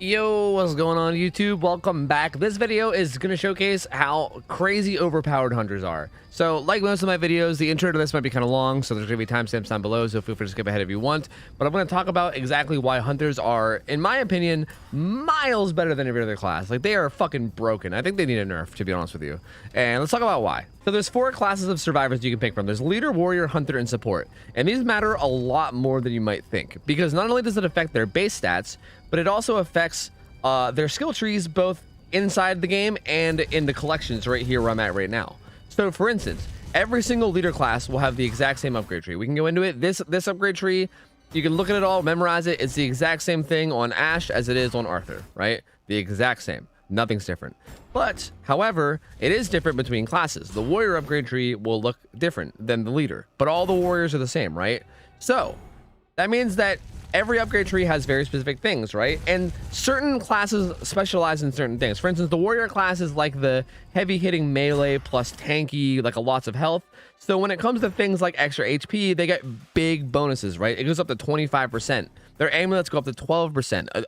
Yo, what's going on YouTube? Welcome back. This video is going to showcase how crazy overpowered hunters are. So like most of my videos, the intro to this might be kind of long, so there's going to be timestamps down below, so feel free to skip ahead if you want. But I'm going to talk about exactly why hunters are, in my opinion, miles better than every other class. Like, they are fucking broken. I think they need a nerf, to be honest with you. And let's talk about why. So there's 4 classes of survivors you can pick from. There's leader, warrior, hunter, and support. And these matter a lot more than you might think, because not only does it affect their base stats, but it also affects their skill trees both inside the game and in the collections right here where I'm at right now. So for instance, every single leader class will have the exact same upgrade tree. We can go into it. This upgrade tree, you can look at it all, memorize it. It's the exact same thing on Ash as it is on Arthur, right? The exact same. Nothing's different. But, however, it is different between classes. The warrior upgrade tree will look different than the leader, but all the warriors are the same, right? So, that means that every upgrade tree has very specific things, right? And certain classes specialize in certain things. For instance, the warrior class is like the heavy hitting melee plus tanky, like lots of health. So when it comes to things like extra HP, they get big bonuses, right? It goes up to 25%. Their amulets go up to 12%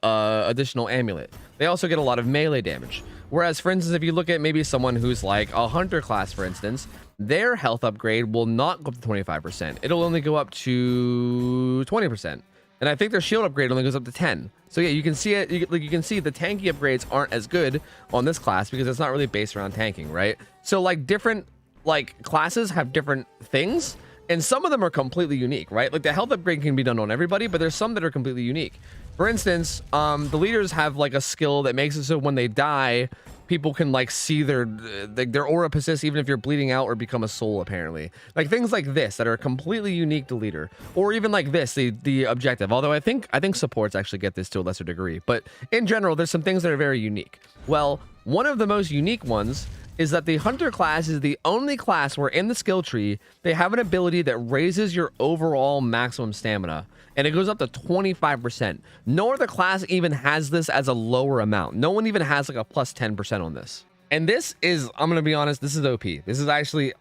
additional amulet. They also get a lot of melee damage. Whereas, for instance, if you look at maybe someone who's like a hunter class, for instance, their health upgrade will not go up to 25%. It'll only go up to 20%. And I think their shield upgrade only goes up to 10. So yeah, you can see it. You can see the tanky upgrades aren't as good on this class because it's not really based around tanking, right? So like different classes have different things, and some of them are completely unique, right? Like the health upgrade can be done on everybody, but there's some that are completely unique. For instance, the leaders have like a skill that makes it so when they die, people can like see their aura persist even if you're bleeding out or become a soul, apparently. Like things like this that are completely unique to leader, or even like this, the objective. Although I think supports actually get this to a lesser degree, but in general, there's some things that are very unique. Well, one of the most unique ones is that the hunter class is the only class where in the skill tree, they have an ability that raises your overall maximum stamina. And it goes up to 25%. No other class even has this as a lower amount. No one even has like a plus 10% on this. And this is, I'm going to be honest, this is OP. This is actually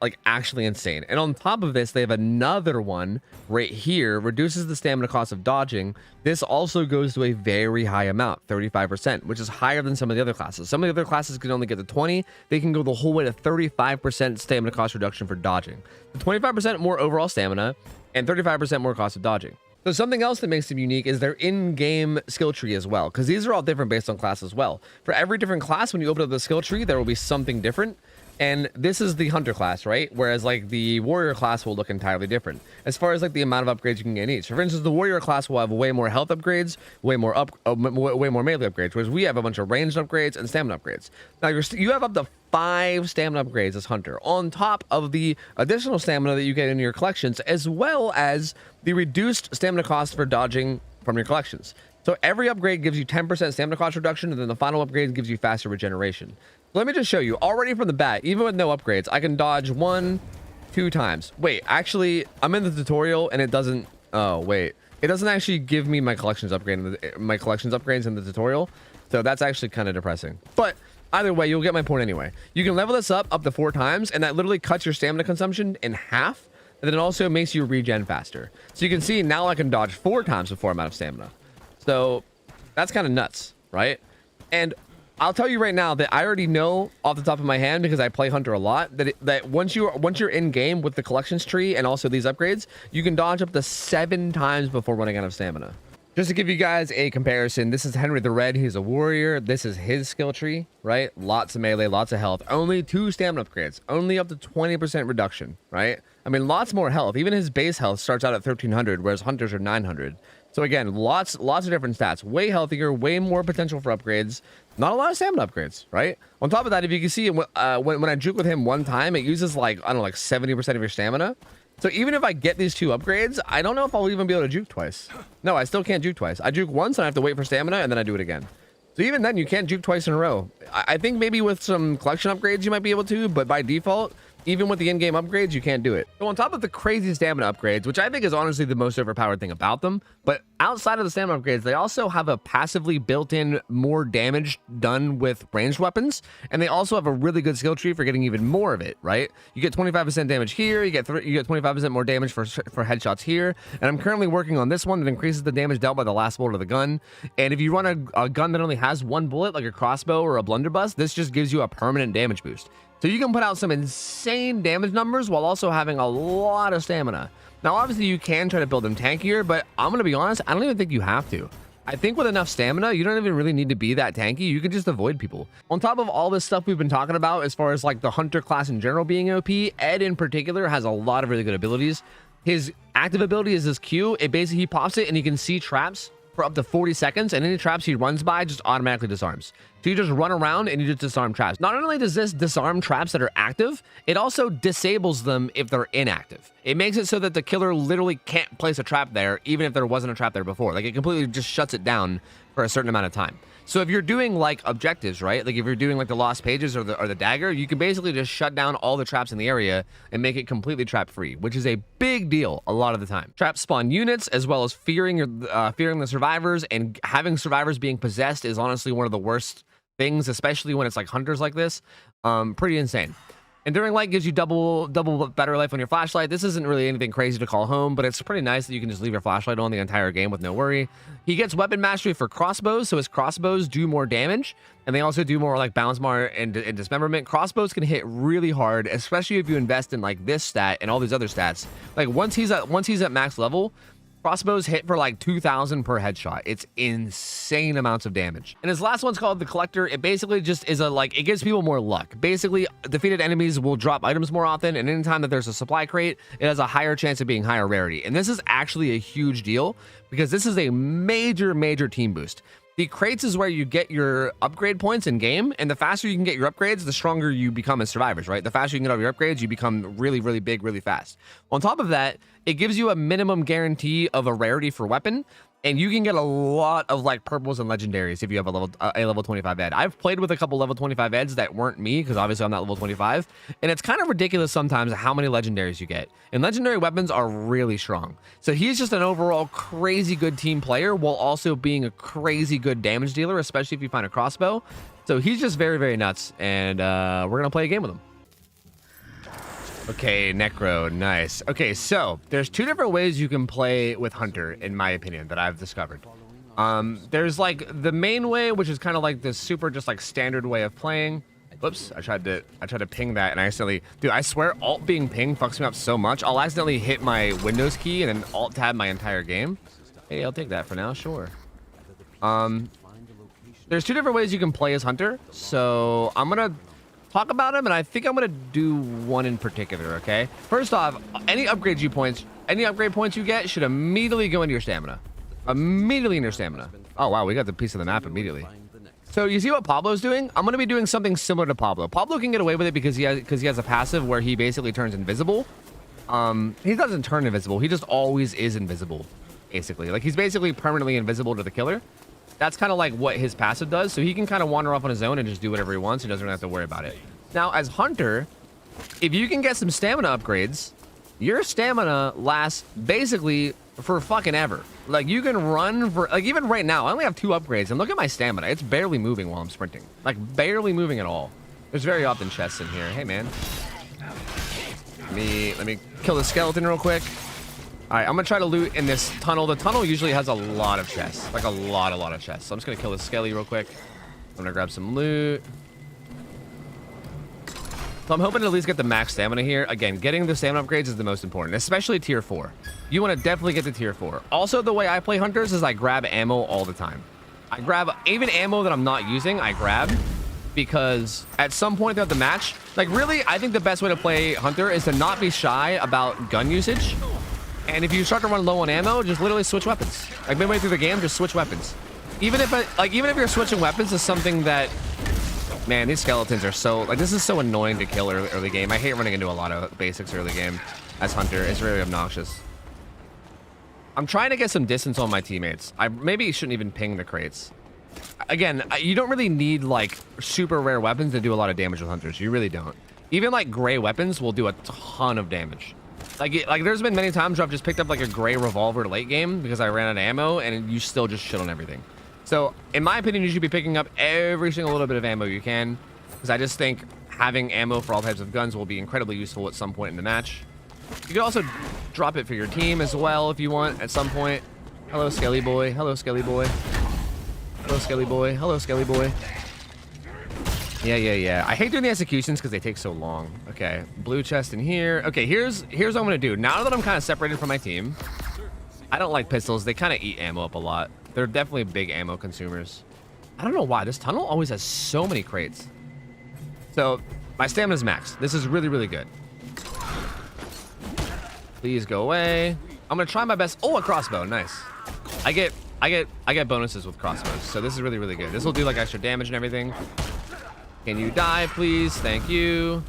insane. And on top of this, they have another one right here, reduces the stamina cost of dodging. This also goes to a very high amount, 35%, which is higher than some of the other classes. Some of the other classes can only get to 20. They can go the whole way to 35% stamina cost reduction for dodging. 25% more overall stamina and 35% more cost of dodging. So something else that makes them unique is their in-game skill tree as well, because these are all different based on class as well. For every different class, when you open up the skill tree, there will be something different. And this is the hunter class, right? Whereas like the warrior class will look entirely different as far as like the amount of upgrades you can get in each. So for instance, the warrior class will have way more health upgrades, way more melee upgrades, whereas we have a bunch of ranged upgrades and stamina upgrades. Now you have up to 5 stamina upgrades as hunter on top of the additional stamina that you get in your collections, as well as the reduced stamina cost for dodging from your collections. So every upgrade gives you 10% stamina cost reduction, and then the final upgrade gives you faster regeneration. Let me just show you already from the bat, even with no upgrades, I can dodge 1, 2 times. Wait, actually, I'm in the tutorial and it doesn't. Oh, wait, it doesn't actually give me my collections upgrades in the tutorial. So that's actually kind of depressing. But either way, you'll get my point anyway. You can level this up to 4 times, and that literally cuts your stamina consumption in half. And then it also makes you regen faster. So you can see now I can dodge 4 times before I'm out of stamina. So that's kind of nuts, right? And I'll tell you right now that I already know off the top of my hand, because I play hunter a lot, that once you're in game with the collections tree and also these upgrades, you can dodge up to 7 times before running out of stamina. Just to give you guys a comparison, this is Henry the Red. He's a warrior. This is his skill tree, right? Lots of melee, lots of health. Only 2 stamina upgrades. Only up to 20% reduction, right? I mean, lots more health. Even his base health starts out at 1300, whereas hunters are 900. So again, lots of different stats. Way healthier, way more potential for upgrades. Not a lot of stamina upgrades, right? On top of that, if you can see, when I juke with him one time, it uses like, I don't know, like 70% of your stamina. So even if I get these 2 upgrades, I don't know if I'll even be able to juke twice. No, I still can't juke twice. I juke once and I have to wait for stamina, and then I do it again. So even then, you can't juke twice in a row. I think maybe with some collection upgrades you might be able to, but by default, Even with the in-game upgrades, you can't do it. So on top of the crazy stamina upgrades, which I think is honestly the most overpowered thing about them, but outside of the stamina upgrades, they also have a passively built-in more damage done with ranged weapons, and they also have a really good skill tree for getting even more of it, right? You get 25% damage here, you get 25% more damage for headshots here, and I'm currently working on this one that increases the damage dealt by the last bullet of the gun. And if you run a gun that only has one bullet, like a crossbow or a blunderbuss, this just gives you a permanent damage boost. So you can put out some insane damage numbers while also having a lot of stamina. Now, obviously, you can try to build them tankier, but I'm going to be honest, I don't even think you have to. I think with enough stamina, you don't even really need to be that tanky. You can just avoid people. On top of all this stuff we've been talking about, as far as like the hunter class in general being OP, Ed in particular has a lot of really good abilities. His active ability is this Q. It basically, he pops it and he can see traps for up to 40 seconds, and any traps he runs by just automatically disarms. So you just run around and you just disarm traps. Not only does this disarm traps that are active, it also disables them if they're inactive. It makes it so that the killer literally can't place a trap there, even if there wasn't a trap there before. Like, it completely just shuts it down for a certain amount of time. So if you're doing like objectives, right? Like if you're doing like the lost pages or the dagger, you can basically just shut down all the traps in the area and make it completely trap free, which is a big deal a lot of the time. Traps spawn units, as well as fearing the survivors, and having survivors being possessed is honestly one of the worst things, especially when it's like hunters like this. Pretty insane. Enduring Light gives you double battery life on your flashlight. This isn't really anything crazy to call home, but it's pretty nice that you can just leave your flashlight on the entire game with no worry. He gets weapon mastery for crossbows, so his crossbows do more damage, and they also do more like bounce mar and dismemberment. Crossbows can hit really hard, especially if you invest in like this stat and all these other stats. Like once he's at max level, crossbows hit for like 2,000 per headshot. It's insane amounts of damage. And his last one's called the Collector. It basically just is it gives people more luck. Basically, defeated enemies will drop items more often, and anytime that there's a supply crate, it has a higher chance of being higher rarity. And this is actually a huge deal because this is a major team boost. The crates is where you get your upgrade points in game, and the faster you can get your upgrades, the stronger you become as survivors, right? The faster you can get all your upgrades, you become really big, really fast. On top of that, it gives you a minimum guarantee of a rarity for weapon, and you can get a lot of like purples and legendaries if you have a level 25 ed. I've played with a couple level 25 eds that weren't me, because obviously I'm not level 25, and it's kind of ridiculous sometimes how many legendaries you get. And legendary weapons are really strong. So he's just an overall crazy good team player while also being a crazy good damage dealer, especially if you find a crossbow. So he's just very nuts, and we're gonna play a game with him. Okay, Necro, nice. Okay, so there's two different ways you can play with Hunter, in my opinion, that I've discovered. There's like the main way, which is kind of like this super just like standard way of playing. Whoops, I tried to ping that and I accidentally, dude, I swear Alt being pinged fucks me up so much. I'll accidentally hit my Windows key and then Alt tab my entire game. Hey, I'll take that for now, sure. There's two different ways you can play as Hunter, so I'm gonna talk about them, and I think I'm gonna do one in particular. Okay, first off, any upgrade points you get should immediately go into your stamina. Immediately in your stamina. Oh wow, we got the piece of the map immediately. So you see what Pablo's doing? I'm gonna be doing something similar to Pablo. Pablo can get away with it because he has a passive where he basically turns invisible. He doesn't turn invisible. He just always is invisible, basically. Like he's basically permanently invisible to the killer. That's kind of like what his passive does. So he can kind of wander off on his own and just do whatever he wants. He doesn't really have to worry about it. Now, as Hunter, if you can get some stamina upgrades, your stamina lasts basically for fucking ever. Like you can run for, like even right now, I only have 2 upgrades and look at my stamina. It's barely moving while I'm sprinting. Like barely moving at all. There's very often chests in here. Hey man. Let me kill the skeleton real quick. All right, I'm gonna try to loot in this tunnel. The tunnel usually has a lot of chests, like a lot of chests. So I'm just gonna kill this skelly real quick. I'm gonna grab some loot. So I'm hoping to at least get the max stamina here. Again, getting the stamina upgrades is the most important, especially tier 4. You want to definitely get to tier 4. Also, the way I play Hunters is I grab ammo all the time. I grab even ammo that I'm not using, I grab, because at some point throughout the match, like really, I think the best way to play Hunter is to not be shy about gun usage. And if you start to run low on ammo, just literally switch weapons. Like midway through the game, just switch weapons. Even if you're switching weapons is something that, man, these skeletons are so, like, this is so annoying to kill early game. I hate running into a lot of basics early game as Hunter. It's really obnoxious. I'm trying to get some distance on my teammates. I maybe shouldn't even ping the crates. Again, you don't really need like super rare weapons to do a lot of damage with Hunters. You really don't. Even like gray weapons will do a ton of damage. Like there's been many times where I've just picked up like a gray revolver late game because I ran out of ammo, and you still just shit on everything. So in my opinion, you should be picking up every single little bit of ammo you can, because I just think having ammo for all types of guns will be incredibly useful at some point in the match. You can also drop it for your team as well if you want at some point. Hello, Skelly boy. Hello, Skelly boy. Hello, Skelly boy. Hello, Skelly boy. Yeah. I hate doing the executions because they take so long. Okay, blue chest in here. Okay, here's what I'm gonna do. Now that I'm kind of separated from my team, I don't like pistols. They kind of eat ammo up a lot. They're definitely big ammo consumers. I don't know why. This tunnel always has so many crates. So my stamina's maxed. This is really, really good. Please go away. I'm gonna try my best. Oh, a crossbow. Nice. I get bonuses with crossbows, so this is really, really good. This will do like extra damage and everything. Can you die, please? Thank you.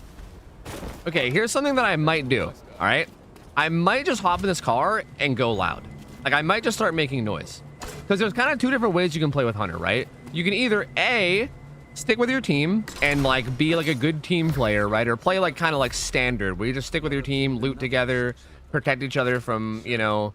Okay, here's something that I might do. All right, I might just hop in this car and go loud. Like I might just start making noise, because there's kind of two different ways you can play with Hunter, right? You can either A, stick with your team and like be like a good team player, right? Or play like kind of like standard, where you just stick with your team, loot together, protect each other from, you know,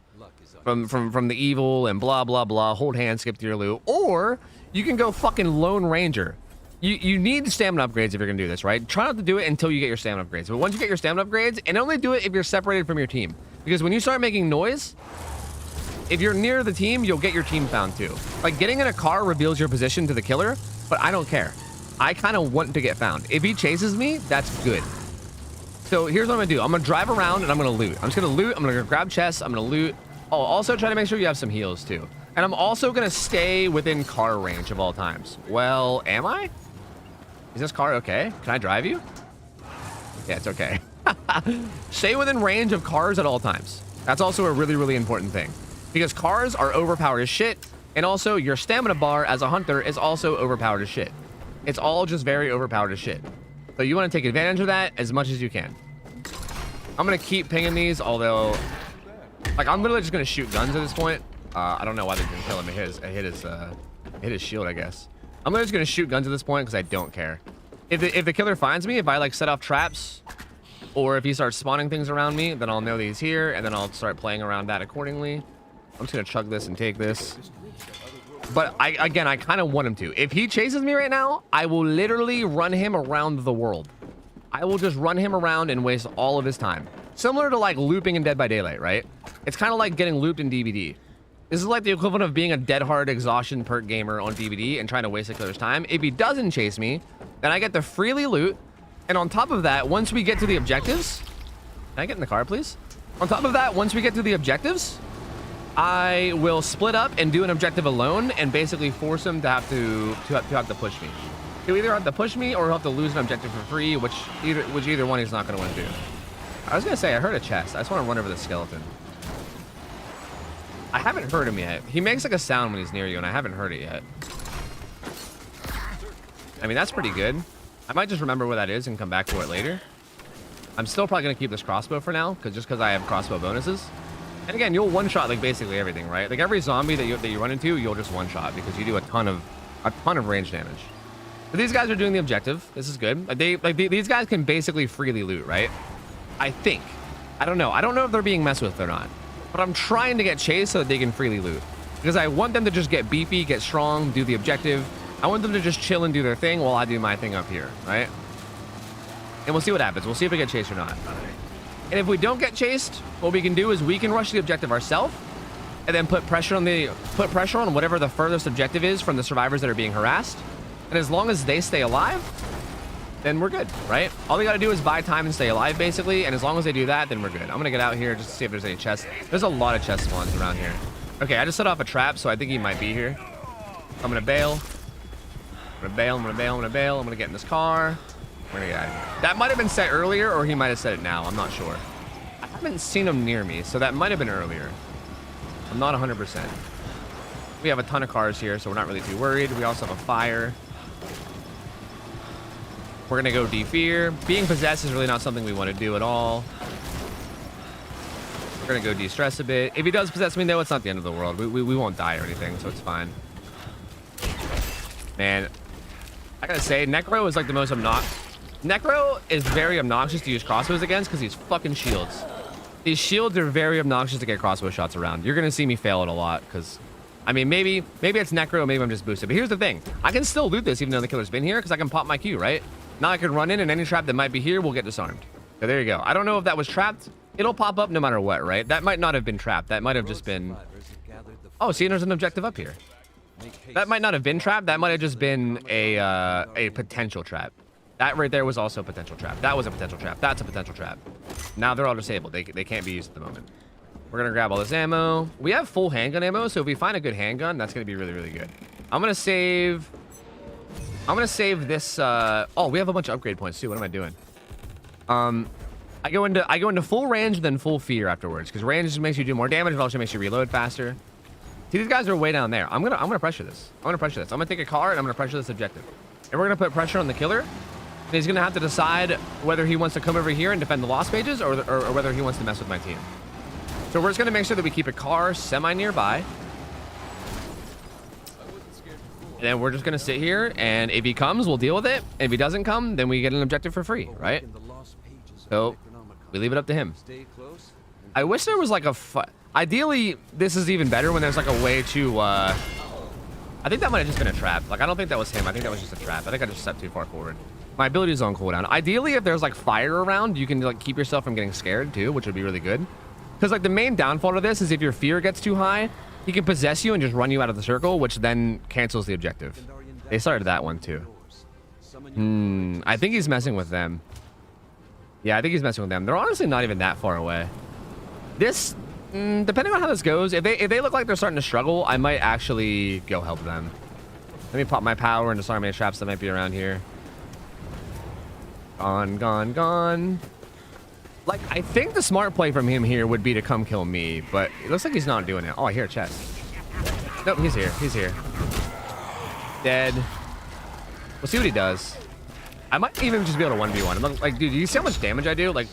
from the evil and blah blah blah, hold hands, skip through your loot. Or you can go fucking Lone Ranger. You need stamina upgrades if you're gonna do this, right? Try not to do it until you get your stamina upgrades. But once you get your stamina upgrades, and only do it if you're separated from your team, because when you start making noise, if you're near the team, you'll get your team found too. Like getting in a car reveals your position to the killer, but I don't care. I kind of want to get found. If he chases me, that's good. So here's what I'm gonna do. I'm gonna drive around and I'm gonna loot. I'm just gonna loot. I'm gonna grab chests. I'm gonna loot. Oh, also try to make sure you have some heals too. And I'm also gonna stay within car range of all times. Well, am I? Is this car okay? Can I drive you? Yeah, it's okay. Stay within range of cars at all times. That's also a really, really important thing, because cars are overpowered as shit. And also your stamina bar as a hunter is also overpowered as shit. It's all just very overpowered as shit. So you want to take advantage of that as much as you can. I'm going to keep pinging these, although like I'm literally just going to shoot guns at this point. I don't know why they didn't kill him. It hit his shield, I guess. I'm just going to shoot guns at this point because I don't care. If the killer finds me, if I like set off traps, or if he starts spawning things around me, then I'll know that he's here, and then I'll start playing around that accordingly. I'm just going to chug this and take this. But I kind of want him to. If he chases me right now, I will literally run him around the world. I will just run him around and waste all of his time. Similar to like looping in Dead by Daylight, right? It's kind of like getting looped in DBD. This is like the equivalent of being a dead hard exhaustion perk gamer on DBD and trying to waste a killer's time. If he doesn't chase me, then I get to freely loot. And on top of that, once we get to the objectives, can I get in the car, please? On top of that, once we get to the objectives, I will split up and do an objective alone and basically force him to have to push me. He'll either have to push me or he'll have to lose an objective for free, which either one he's not going to want to do. I was going to say, I heard a chest. I just want to run over the skeleton. I haven't heard him yet. He makes like a sound when he's near you, and I haven't heard it yet. I mean, that's pretty good. I might just remember where that is and come back to it later. I'm still probably going to keep this crossbow for now, because I have crossbow bonuses. And again, you'll one-shot like basically everything, right? Like every zombie that you run into, you'll just one-shot because you do a ton of range damage. But these guys are doing the objective. This is good. These guys can basically freely loot, right? I think. I don't know. I don't know if they're being messed with or not. But I'm trying to get chased so that they can freely loot, because I want them to just get beefy, get strong, do the objective. I want them to just chill and do their thing while I do my thing up here, right? And we'll see what happens. We'll see if we get chased or not. And if we don't get chased, what we can do is we can rush the objective ourselves and then put pressure on whatever the furthest objective is from the survivors that are being harassed. And as long as they stay alive, then we're good, right? All we got to do is buy time and stay alive, basically. And as long as they do that, then we're good. I'm going to get out here just to see if there's any chests. There's a lot of chest spawns around here. Okay, I just set off a trap, so I think he might be here. I'm going to bail. I'm going to get in this car. We're going to get out of here. That might have been set earlier, or he might have set it now. I'm not sure. I haven't seen him near me, so that might have been earlier. I'm not 100%. We have a ton of cars here, so we're not really too worried. We also have a fire. We're gonna go de-fear. Being possessed is really not something we want to do at all. We're gonna go de-stress a bit. If he does possess me, though, it's not the end of the world. We won't die or anything, so it's fine. Man, I gotta say, Necro is like the most Necro is very obnoxious to use crossbows against because he's fucking shields. These shields are very obnoxious to get crossbow shots around. You're gonna see me fail it a lot because, I mean, maybe it's Necro, maybe I'm just boosted. But here's the thing: I can still loot this even though the killer's been here because I can pop my Q, right? Now I can run in and any trap that might be here will get disarmed. So there you go. I don't know if that was trapped. It'll pop up no matter what, right? That might not have been trapped. That might have just been. Oh, see, there's an objective up here. That might not have been trapped. That might have just been a potential trap. That right there was also a potential trap. That was a potential trap. That's a potential trap. Now they're all disabled. They can't be used at the moment. We're gonna grab all this ammo. We have full handgun ammo, so if we find a good handgun, that's gonna be really, really good. I'm gonna save this. Oh, we have a bunch of upgrade points too. What am I doing? I go into full range, then full fear afterwards, because range just makes you do more damage, but also makes you reload faster. See, these guys are way down there. I'm gonna pressure this. I'm gonna take a car and I'm gonna pressure this objective, and we're gonna put pressure on the killer. He's gonna have to decide whether he wants to come over here and defend the lost pages or whether he wants to mess with my team. So we're just gonna make sure that we keep a car semi nearby. And then we're just gonna sit here, and if he comes, we'll deal with it. And if he doesn't come, then we get an objective for free, right? So we leave it up to him. I wish there was like a ideally, this is even better when there's like a way to I think that might have just been a trap. Like, I don't think that was him. I think that was just a trap. I think I just stepped too far forward. My ability is on cooldown. Ideally, if there's like fire around, you can like keep yourself from getting scared too, which would be really good. Because like the main downfall to this is if your fear gets too high, he can possess you and just run you out of the circle, which then cancels the objective. They started that one too. I think he's messing with them. Yeah, I think he's messing with them. They're honestly not even that far away. This, depending on how this goes, if they look like they're starting to struggle, I might actually go help them. Let me pop my power and disarm any traps that might be around here. Gone, gone, gone. Like, I think the smart play from him here would be to come kill me, but it looks like he's not doing it. Oh, I hear a chest. Nope, he's here. He's here. Dead. We'll see what he does. I might even just be able to 1v1. I'm like, dude, you see how much damage I do? Like,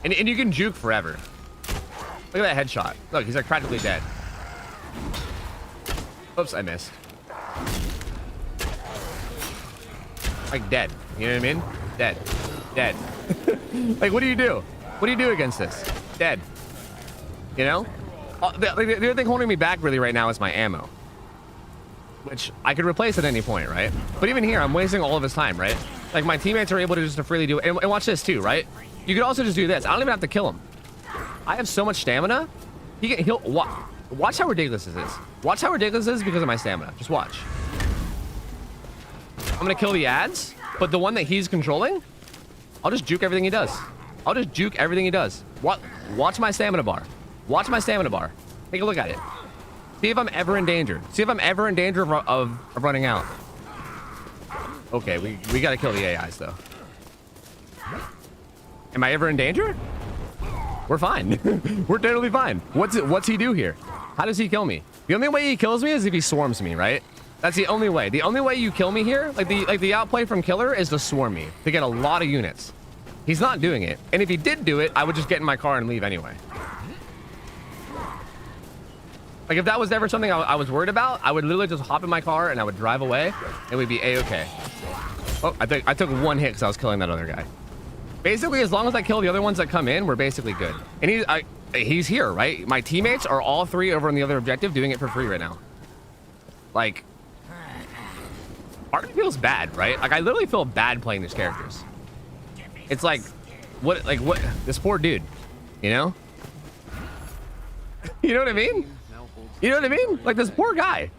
and you can juke forever. Look at that headshot. Look, he's like practically dead. Oops, I missed. Like dead. You know what I mean? Dead. Dead. Like, what do you do? What do you do against this? Dead. You know? The other thing holding me back really right now is my ammo, which I could replace at any point, right? But even here, I'm wasting all of his time, right? Like, my teammates are able to just freely do it. And watch this too, right? You could also just do this. I don't even have to kill him. I have so much stamina. He'll watch how ridiculous this is. Watch how ridiculous this is because of my stamina. Just watch. I'm gonna kill the ads, but the one that he's controlling, I'll just juke everything he does. I'll just juke everything he does. Watch my stamina bar. Watch my stamina bar. Take a look at it. See if I'm ever in danger. See if I'm ever in danger of running out. Okay, we gotta kill the AIs though. Am I ever in danger? We're fine. We're totally fine. What's he do here? How does he kill me? The only way he kills me is if he swarms me, right? That's the only way. The only way you kill me here, like the outplay from killer, is to swarm me to get a lot of units. He's not doing it, and if he did do it, I would just get in my car and leave anyway. Like, if that was ever something I was worried about, I would literally just hop in my car and I would drive away, and we'd be a-okay. Oh, I took one hit because I was killing that other guy. Basically, as long as I kill the other ones that come in, we're basically good. And he's here, right? My teammates are all three over on the other objective doing it for free right now. Like, part of me feels bad, right? Like, I literally feel bad playing these characters. It's like, what, this poor dude, you know? You know what I mean? You know what I mean? Like, this poor guy.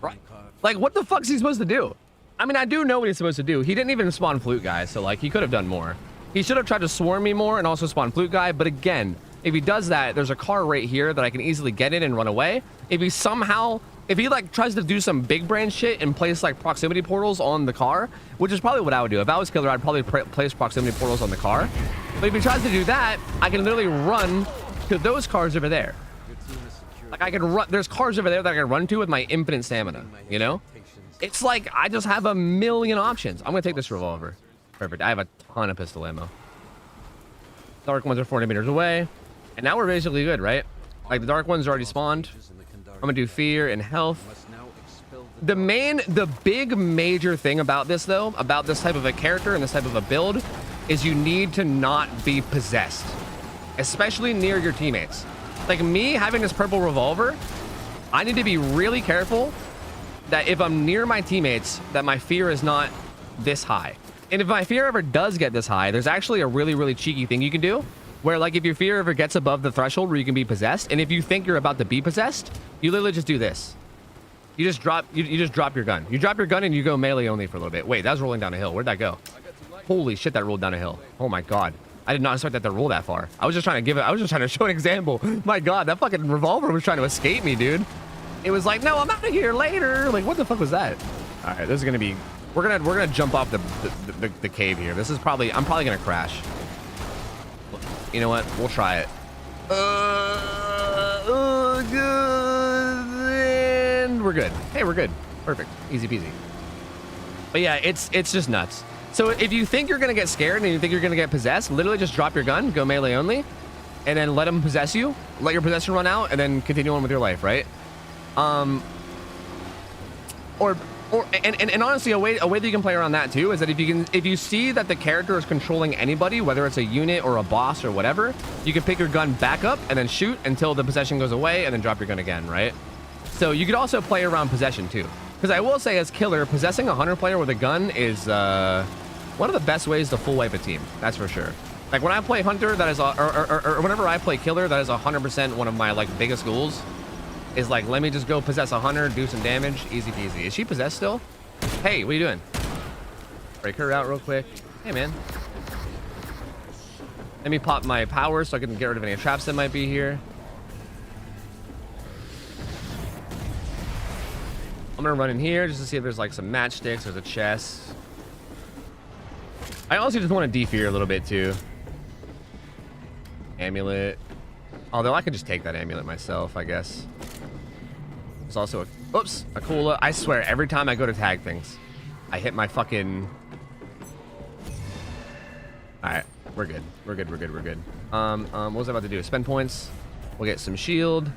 Right. Like, what the fuck's he supposed to do? I mean, I do know what he's supposed to do. He didn't even spawn flute guy, so like, he could have done more. He should have tried to swarm me more and also spawn flute guy, but again, if he does that, there's a car right here that I can easily get in and run away. If he like tries to do some big brain shit and place like proximity portals on the car, which is probably what I would do. If I was killer, I'd probably place proximity portals on the car. But if he tries to do that, I can literally run to those cars over there. Like, I can run, there's cars over there that I can run to with my infinite stamina, you know? It's like, I just have a million options. I'm gonna take this revolver. Perfect, I have a ton of pistol ammo. Dark ones are 40 meters away. And now we're basically good, right? Like, the dark ones already spawned. I'm gonna do fear and health. The big major thing about this though, about this type of a character and this type of a build, is you need to not be possessed, especially near your teammates. Like me having this purple revolver, I need to be really careful that if I'm near my teammates, that my fear is not this high. And if my fear ever does get this high, there's actually a really, really cheeky thing you can do, where like if your fear ever gets above the threshold where you can be possessed, and if you think you're about to be possessed, you literally just do this. You just drop your gun. You drop your gun and you go melee only for a little bit. Wait, that was rolling down a hill. Where'd that go? Holy shit, that rolled down a hill. Oh my god. I did not expect that to roll that far. I was just trying to show an example. My god, that fucking revolver was trying to escape me, dude. It was like, no, I'm out of here later. Like, what the fuck was that? All right, this is gonna be. We're gonna jump off the cave here. This is probably. I'm probably gonna crash. You know what? We'll try it. And we're good. Hey, we're good. Perfect. Easy peasy. But yeah, it's just nuts. So if you think you're gonna get scared and you think you're gonna get possessed, literally just drop your gun, go melee only, and then let them possess you. Let your possession run out, and then continue on with your life, right? And honestly, a way that you can play around that too is that if you see that the character is controlling anybody, whether it's a unit or a boss or whatever, you can pick your gun back up and then shoot until the possession goes away, and then drop your gun again, right? So you could also play around possession too, because I will say as killer, possessing a hunter player with a gun is one of the best ways to full wipe a team. That's for sure. Like when I play hunter, that is or whenever I play killer, that is 100% one of my like biggest goals. Is like, let me just go possess a hunter, do some damage, easy peasy. Is she possessed still? Hey, what are you doing? Break her out real quick. Hey, man. Let me pop my power so I can get rid of any traps that might be here. I'm gonna run in here just to see if there's like some matchsticks. There's a chest. I also just want to defear a little bit too. Amulet. Although I could just take that amulet myself, I guess. There's also a cola. I swear, every time I go to tag things, I hit my fucking... Alright, we're good. We're good. What was I about to do? Spend points. We'll get some shield.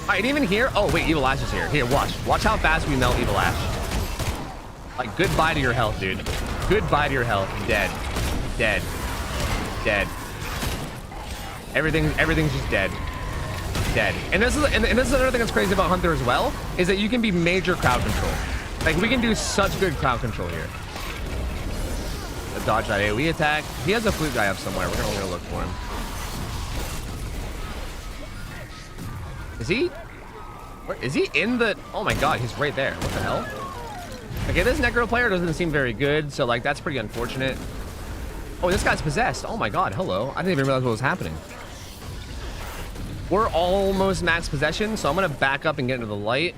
Alright, even here... Oh, wait, Evil Ash is here. Here, watch. Watch how fast we melt Evil Ash. Like, goodbye to your health, dude. Goodbye to your health. Dead. Dead. Dead. Everything's just dead. Dead. And this is another thing that's crazy about Hunter as well, is that you can be major crowd control. Like we can do such good crowd control here. A dodge that AoE attack. He has a flute guy up somewhere. We're gonna look for him. Is he? Where, is he in the? Oh my god, he's right there. What the hell? Okay, this Necro player doesn't seem very good, so like that's pretty unfortunate. Oh, this guy's possessed. Oh my god, hello. I didn't even realize what was happening. We're almost max possession, so I'm gonna back up and get into the light.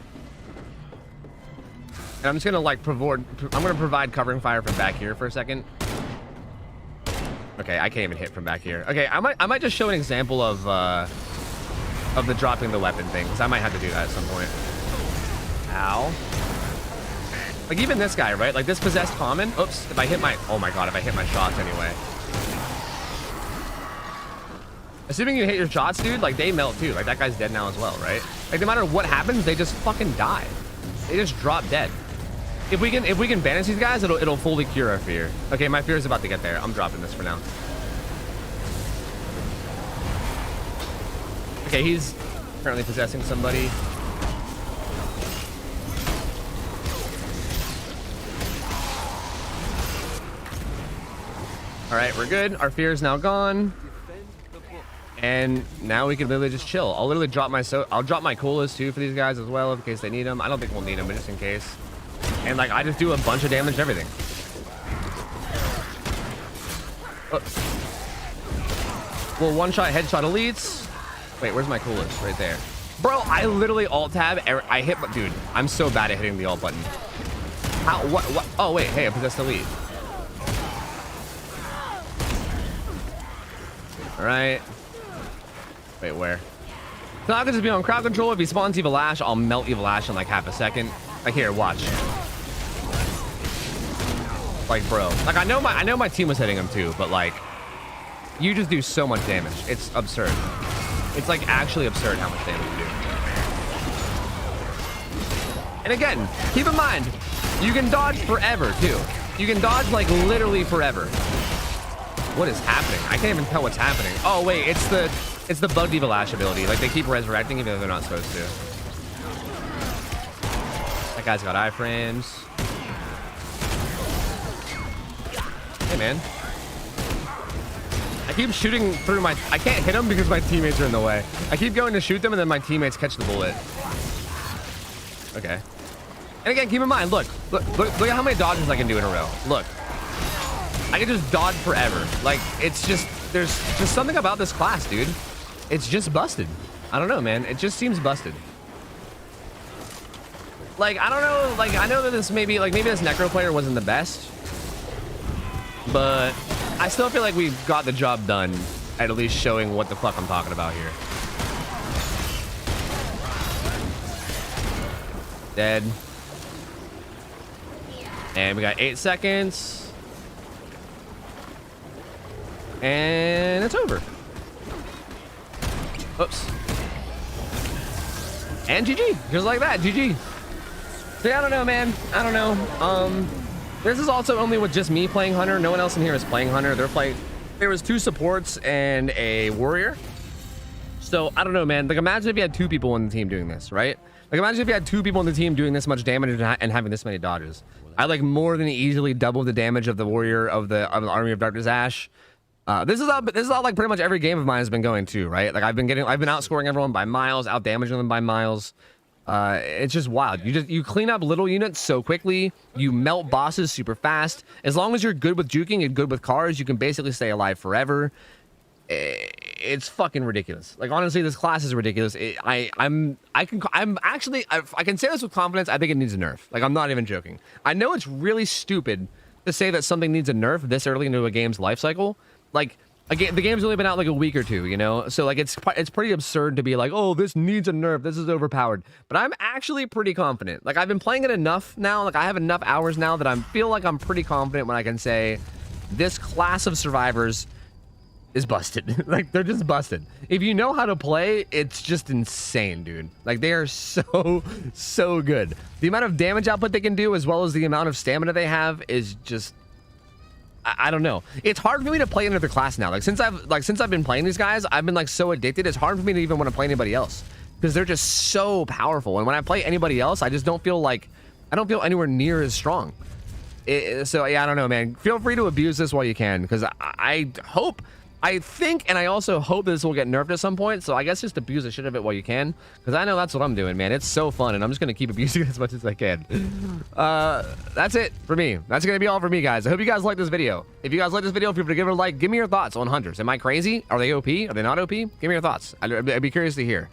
And I'm just gonna like provide covering fire from back here for a second. Okay, I can't even hit from back here. Okay, I might just show an example of the dropping the weapon thing, because I might have to do that at some point. Ow. Like even this guy, right? Like this possessed common. Oops, if I hit my, oh my god, if I hit my shots anyway. Assuming you hit your shots, dude, like they melt too. Like that guy's dead now as well, right? Like no matter what happens, they just fucking die. They just drop dead. If we can banish these guys, it'll fully cure our fear. Okay, my fear is about to get there. I'm dropping this for now. Okay, he's currently possessing somebody. All right, we're good. Our fear is now gone. And now we can literally just chill. I'll literally drop my I'll drop my colas too for these guys as well in case they need them. I don't think we'll need them, but just in case. And like I just do a bunch of damage and everything. Oops. Well, one-shot headshot elites. Wait, where's my colas? Right there. Bro, I literally alt tab. I hit, dude. I'm so bad at hitting the alt button. How? What? Oh wait, hey, I possessed elite. All right. Wait, where? So I could just be on crowd control. If he spawns Evil Ash, I'll melt Evil Ash in like half a second. Like here, watch. Like, bro. Like I know my team was hitting him too, but like, you just do so much damage. It's absurd. It's like actually absurd how much damage you And again, keep in mind, you can dodge forever too. You can dodge like literally forever. What is happening? I can't even tell what's happening. Oh wait, it's the bug diva lash ability. Like they keep resurrecting even though they're not supposed to. That guy's got iframes. Hey man. I keep shooting through my... I can't hit them because my teammates are in the way. I keep going to shoot them and then my teammates catch the bullet. Okay. And again, keep in mind, look at how many dodges I can do in a row. Look. I can just dodge forever. Like, it's just... There's just something about this class, dude. It's just busted. I don't know, man. It just seems busted. Like, I don't know. Like, I know that this maybe this Necro player wasn't the best. But I still feel like we've got the job done at least showing what the fuck I'm talking about here. Dead. And we got 8 seconds. And it's over. Oops. And GG. Just like that. GG. So yeah, I don't know, man. I don't know. This is also only with just me playing Hunter. No one else in here is playing Hunter. There was 2 supports and a warrior. So I don't know, man. Like imagine if you had 2 people on the team doing this, right? Like imagine if you had 2 people on the team doing this much damage and having this many dodges. I like more than easily double the damage of the warrior of the Army of Darkness Ash. This is how like pretty much every game of mine has been going too, right? Like I've been outscoring everyone by miles, out damaging them by miles. It's just wild. You clean up little units so quickly. You melt bosses super fast. As long as you're good with juking and good with cars, you can basically stay alive forever. It's fucking ridiculous. Like honestly, this class is ridiculous. I can say this with confidence. I think it needs a nerf. Like I'm not even joking. I know it's really stupid to say that something needs a nerf this early into a game's life cycle. Like the game's only been out like a week or 2, you know? So like it's pretty absurd to be like, oh, this needs a nerf. This is overpowered. But I'm actually pretty confident. Like I've been playing it enough now. Like I have enough hours now that I feel like I'm pretty confident when I can say this class of survivors is busted. Like they're just busted. If you know how to play, it's just insane, dude. Like they are so good. The amount of damage output they can do as well as the amount of stamina they have is just... I don't know. It's hard for me to play another class now. Like since I've been playing these guys, I've been like so addicted. It's hard for me to even want to play anybody else because they're just so powerful. And when I play anybody else, I just don't feel anywhere near as strong. So yeah, I don't know, man. Feel free to abuse this while you can because I think, and I also hope this will get nerfed at some point. So I guess just abuse the shit of it while you can, because I know that's what I'm doing, man. It's so fun, and I'm just gonna keep abusing it as much as I can. That's it for me. That's gonna be all for me, guys. I hope you guys like this video. If you guys like this video, feel free to give it a like. Give me your thoughts on hunters. Am I crazy? Are they OP? Are they not OP? Give me your thoughts. I'd be curious to hear.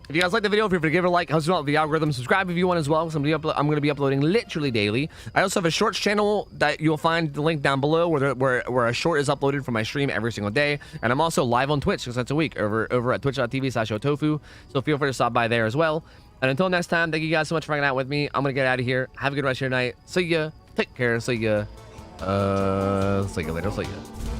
If you guys like the video, feel free to give it a like, helps out the algorithm. Subscribe if you want as well, because I'm going to be uploading literally daily. I also have a shorts channel that you'll find the link down below where a short is uploaded from my stream every single day. And I'm also live on Twitch 6 nights a week over at twitch.tv/OhTofu. So feel free to stop by there as well. And until next time, thank you guys so much for hanging out with me. I'm going to get out of here. Have a good rest of your night. See ya. Take care. See ya. See you later. See ya.